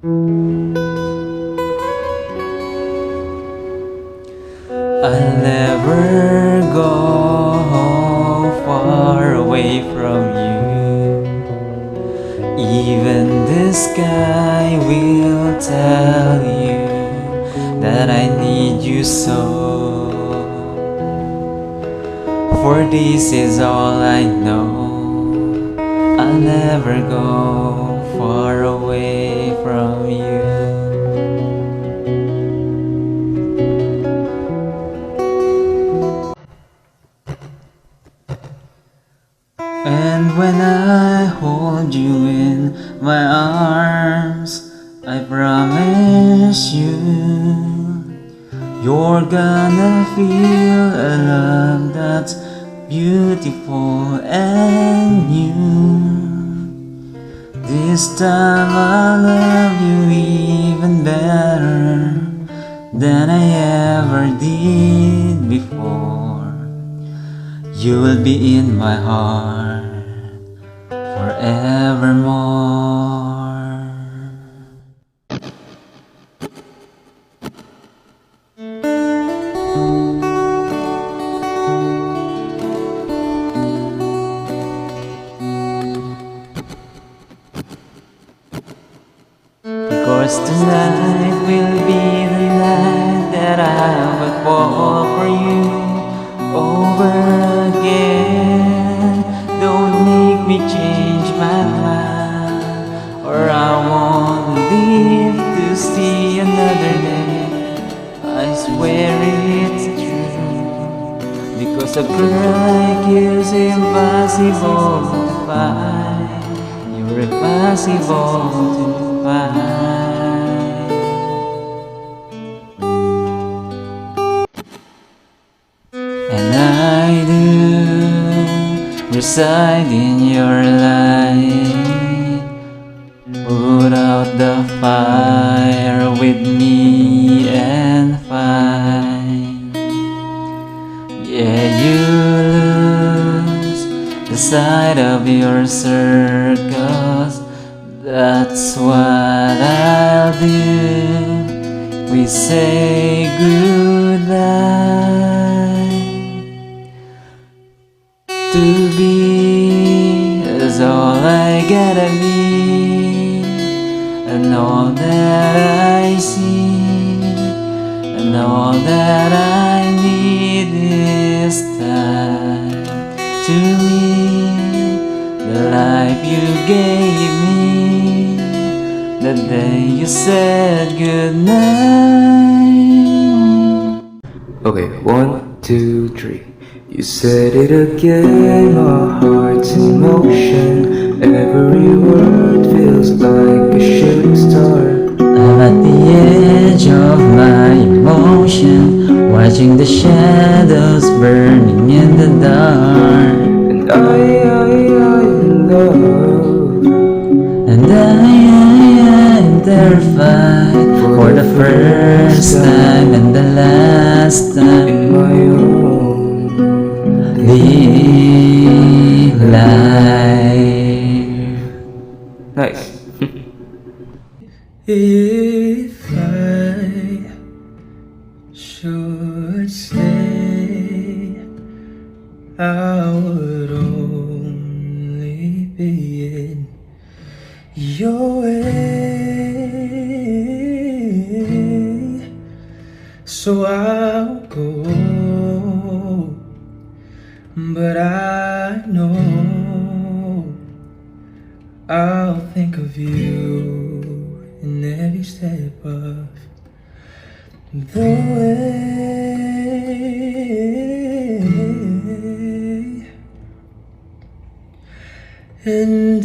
I'll never go far away from you. Even the sky will tell you that I need you so. For this is all I know. I'll never go far away from you. And when I hold you in my arms, I promise you, you're gonna feel a love that's beautiful and new. This time I'll love you even better than I ever did before. You will be in my heart forevermore. Because tonight will be the night that I will fall for you over again. Don't make me change my mind, or I won't live to see another day. I swear it's true, because a girl like you is impossible to find. You're impossible to find. And I do reside in your light. Put out the fire with me and find. Yeah, you lose the sight of your circles. That's what I'll do. We say goodbye. To be is all I gotta be, and all that I see, and all that I need is time. To me, the life you gave me, the day you said goodnight. Okay, 1, 2, 3. You said it again, my heart's in motion. Every word feels like a shooting star. I'm at the edge of my emotion, watching the shadows burning in the dark. And I love. And I'm terrified for the first time and the last time In my own life. Nice. If I should stay, I would only be in your way. So I'll go, but I know I'll think of you in every step of the way. And